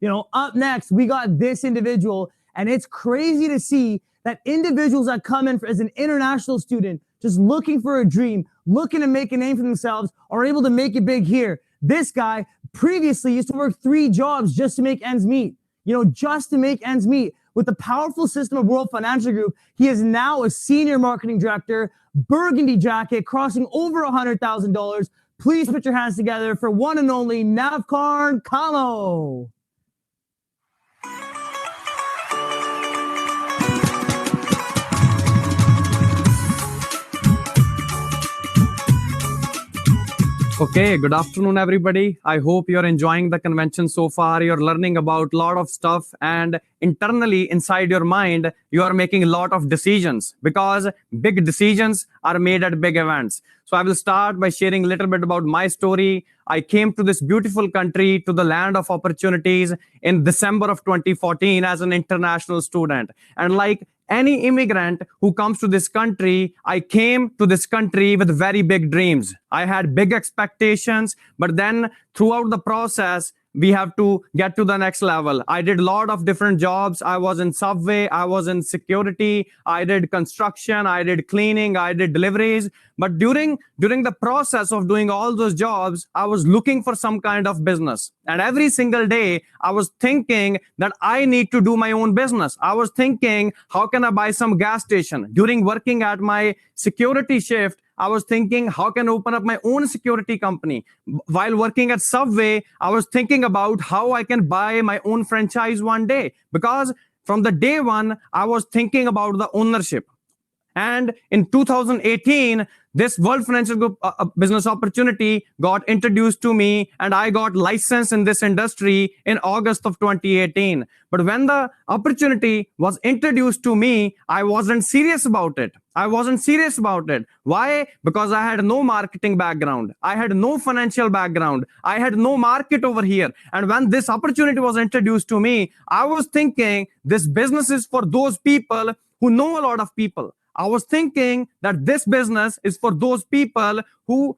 Up next, we got this individual, and it's crazy to see that individuals that come in as an international student, just looking for a dream, looking to make a name for themselves, are able to make it big here. This guy previously used to work 3 jobs just to make ends meet, just to make ends meet. With the powerful system of World Financial Group, he is now a senior marketing director, burgundy jacket, crossing over $100,000. Please put your hands together for one and only Navkaran Kahlon. Okay, good afternoon, everybody. I hope you're enjoying the convention so far. You're learning about a lot of stuff, and internally inside your mind, you are making a lot of decisions because big decisions are made at big events. So I will start by sharing a little bit about my story. I came to this beautiful country, to the land of opportunities, in December of 2014 as an international student. And like any immigrant who comes to this country, I came to this country with very big dreams. I had big expectations, but then throughout the process, we have to get to the next level. I did a lot of different jobs. I was in Subway, I was in security, I did construction, I did cleaning, I did deliveries. But during the process of doing all those jobs, I was looking for some kind of business. And every single day, I was thinking that I need to do my own business. I was thinking, how can I buy some gas station? During working at my security shift, I was thinking, how can I open up my own security company? While working at Subway, I was thinking about how I can buy my own franchise one day. Because from the day one, I was thinking about the ownership. And in 2018, this World Financial Group business opportunity got introduced to me, and I got licensed in this industry in August of 2018. But when the opportunity was introduced to me, I wasn't serious about it. I wasn't serious about it. Why? Because I had no marketing background. I had no financial background. I had no market over here. And when this opportunity was introduced to me, I was thinking this business is for those people who know a lot of people. I was thinking that this business is for those people who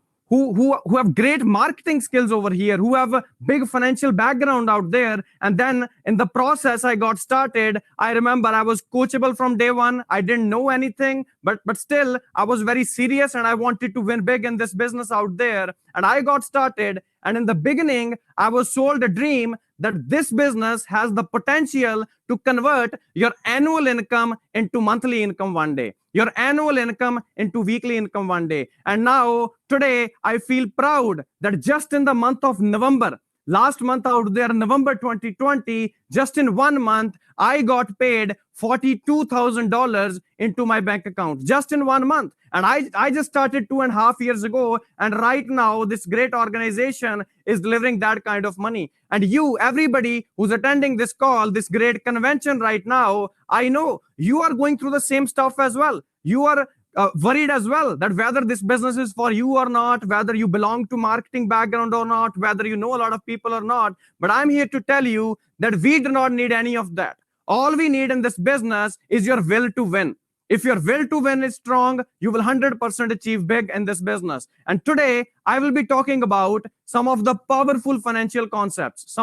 have great marketing skills over here, who have a big financial background out there. And then in the process, I got started. I remember I was coachable from day one. I didn't know anything, but still I was very serious and I wanted to win big in this business out there. And I got started. And in the beginning, I was sold a dream that this business has the potential to convert your annual income into monthly income one day, your annual income into weekly income one day. And now, today, I feel proud that just in the month of November, last month out there, November 2020, just in 1 month, I got paid $42,000 into my bank account, just in 1 month. And I just started 2.5 years ago. And right now, this great organization is delivering that kind of money. And you, everybody who's attending this call, this great convention right now, I know you are going through the same stuff as well. You are worried as well that whether this business is for you or not, whether you belong to marketing background or not, whether you know a lot of people or not. But I'm here to tell you that we do not need any of that. All we need in this business is your will to win. If your will to win is strong, you will 100% achieve big in this business. And today, I will be talking about some of the powerful financial concepts,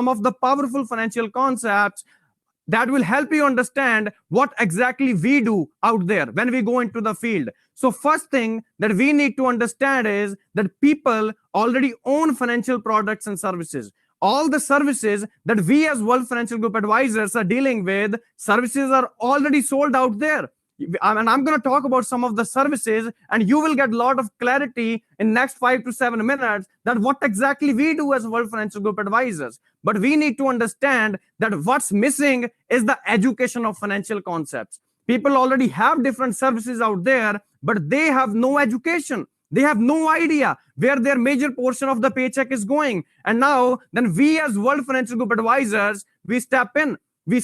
that will help you understand what exactly we do out there when we go into the field. So first thing that we need to understand is that people already own financial products and services. All the services that we as World Financial Group advisors are dealing with, services are already sold out there. And I'm going to talk about some of the services, and you will get a lot of clarity in next 5 to 7 minutes that what exactly we do as World Financial Group advisors. But we need to understand that what's missing is the education of financial concepts. People already have different services out there, but they have no education. They have no idea where their major portion of the paycheck is going. And now, then we as World Financial Group advisors, we step in, we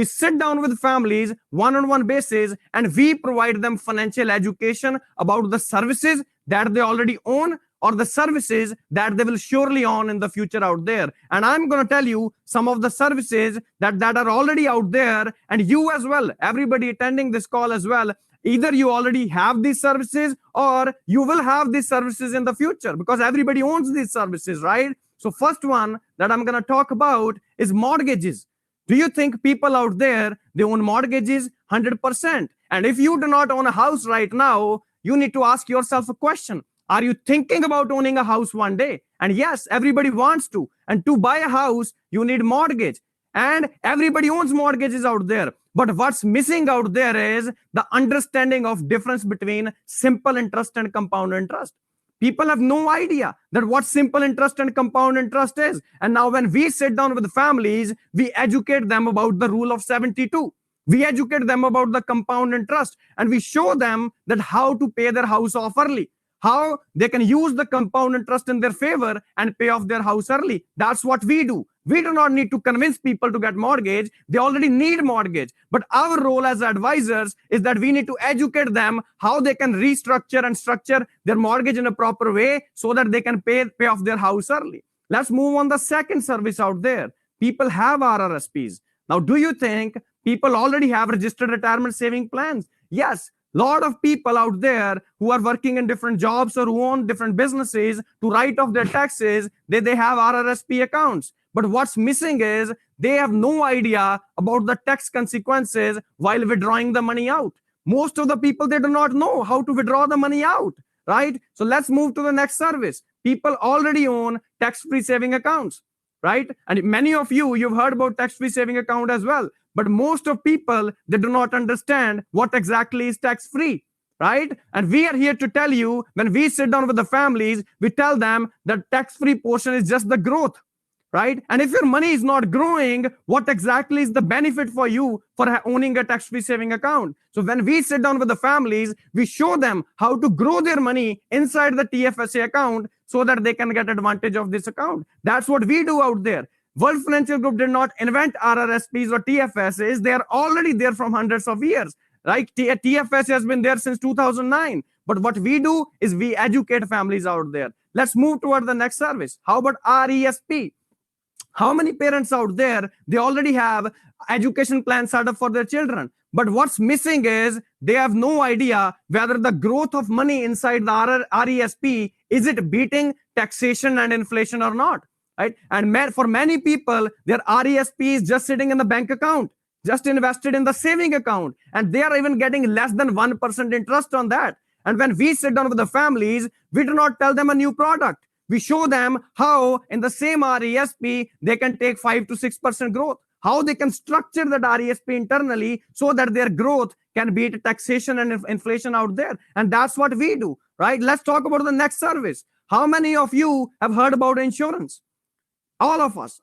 sit down with families one-on-one basis, and we provide them financial education about the services that they already own or the services that they will surely own in the future out there. And I'm going to tell you some of the services that are already out there, and you as well, everybody attending this call as well, either you already have these services or you will have these services in the future because everybody owns these services, right? So first one that I'm going to talk about is mortgages. Do you think people out there, they own mortgages 100%? And if you do not own a house right now, you need to ask yourself a question. Are you thinking about owning a house one day? And yes, everybody wants to. And to buy a house, you need mortgage. And everybody owns mortgages out there. But what's missing out there is the understanding of difference between simple interest and compound interest. People have no idea that what simple interest and compound interest is. And now when we sit down with the families, we educate them about the rule of 72. We educate them about the compound interest, and we show them that how to pay their house off early, how they can use the compound interest in their favor and pay off their house early. That's what we do. We do not need to convince people to get mortgage. They already need mortgage. But our role as advisors is that we need to educate them how they can restructure and structure their mortgage in a proper way so that they can pay off their house early. Let's move on the second service out there. People have RRSPs. Now, do you think people already have registered retirement saving plans? Yes. Lot of people out there who are working in different jobs or who own different businesses to write off their taxes, they have RRSP accounts. But what's missing is they have no idea about the tax consequences while withdrawing the money out. Most of the people, they do not know how to withdraw the money out, right? So let's move to the next service. People already own tax-free saving accounts, right? And many of you, you've heard about tax-free saving account as well. But most of people, they do not understand what exactly is tax-free, right? And we are here to tell you, when we sit down with the families, we tell them that tax-free portion is just the growth, right? And if your money is not growing, what exactly is the benefit for you for owning a tax-free saving account? So when we sit down with the families, we show them how to grow their money inside the TFSA account so that they can get advantage of this account. That's what we do out there. World Financial Group did not invent RRSPs or TFSAs. They are already there from hundreds of years, right? TFSA has been there since 2009. But what we do is we educate families out there. Let's move toward the next service. How about RESP? How many parents out there, they already have education plans set up for their children? But what's missing is they have no idea whether the growth of money inside the RESP, is it beating taxation and inflation or not? Right? And for many people, their RESP is just sitting in the bank account, just invested in the saving account. And they are even getting less than 1% interest on that. And when we sit down with the families, we do not tell them a new product. We show them how in the same RESP, they can take 5 to 6% growth, how they can structure that RESP internally so that their growth can beat taxation and inflation out there. And that's what we do, right? Let's talk about the next service. How many of you have heard about insurance? All of us.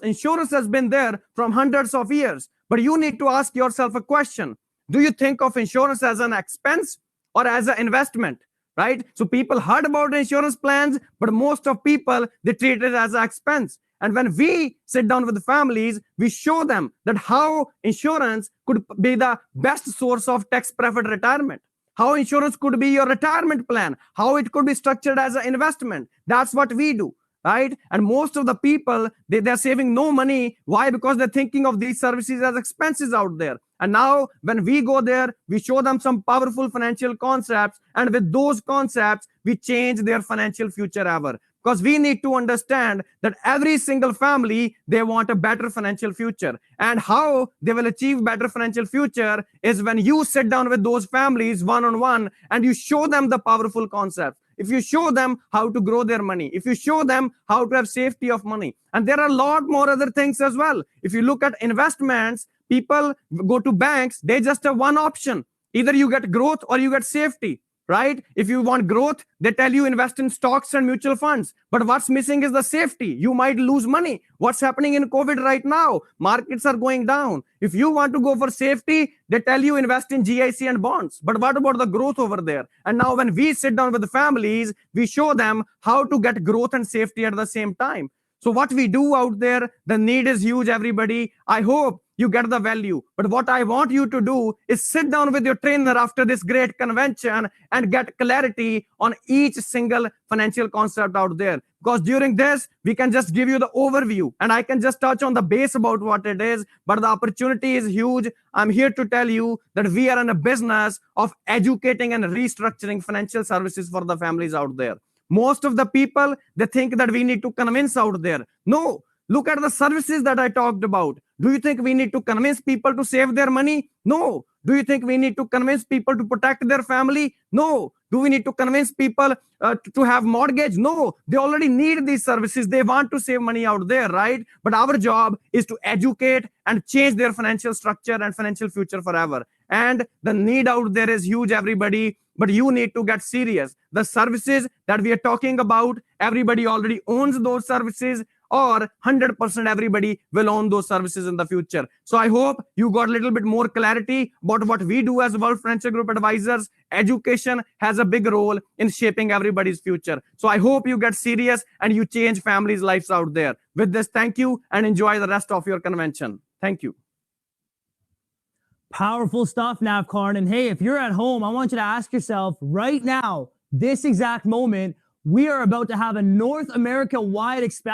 Insurance has been there from hundreds of years. But you need to ask yourself a question. Do you think of insurance as an expense or as an investment? Right? So people heard about insurance plans, but most of people, they treat it as an expense. And when we sit down with the families, we show them that how insurance could be the best source of tax preferred retirement. How insurance could be your retirement plan. How it could be structured as an investment. That's what we do. Right? And most of the people, they're saving no money. Why? Because they're thinking of these services as expenses out there. And now when we go there, we show them some powerful financial concepts. And with those concepts, we change their financial future ever. Because we need to understand that every single family, they want a better financial future. And how they will achieve better financial future is when you sit down with those families one-on-one and you show them the powerful concepts. If you show them how to grow their money, if you show them how to have safety of money, and there are a lot more other things as well. If you look at investments, people go to banks, they just have one option. Either you get growth or you get safety, right? If you want growth, they tell you invest in stocks and mutual funds. But what's missing is the safety. You might lose money. What's happening in COVID right now? Markets are going down. If you want to go for safety, they tell you invest in GIC and bonds. But what about the growth over there? And now when we sit down with the families, we show them how to get growth and safety at the same time. So what we do out there, the need is huge, everybody. I hope you get the value. But what I want you to do is sit down with your trainer after this great convention and get clarity on each single financial concept out there. Because during this, we can just give you the overview and I can just touch on the base about what it is. But the opportunity is huge. I'm here to tell you that we are in a business of educating and restructuring financial services for the families out there. Most of the people, they think that we need to convince out there. No, look at the services that I talked about. Do you think we need to convince people to save their money? No. Do you think we need to convince people to protect their family? No. Do we need to convince people to have mortgage? No. They already need these services. They want to save money out there, right? But our job is to educate and change their financial structure and financial future forever. And the need out there is huge, everybody. But you need to get serious. The services that we are talking about, everybody already owns those services, or 100% everybody will own those services in the future. So I hope you got a little bit more clarity about what we do as World Financial Group Advisors. Education has a big role in shaping everybody's future. So I hope you get serious and you change families' lives out there. With this, thank you and enjoy the rest of your convention. Thank you. Powerful stuff, Navkaran. And hey, if you're at home, I want you to ask yourself right now, this exact moment, we are about to have a North America-wide expansion.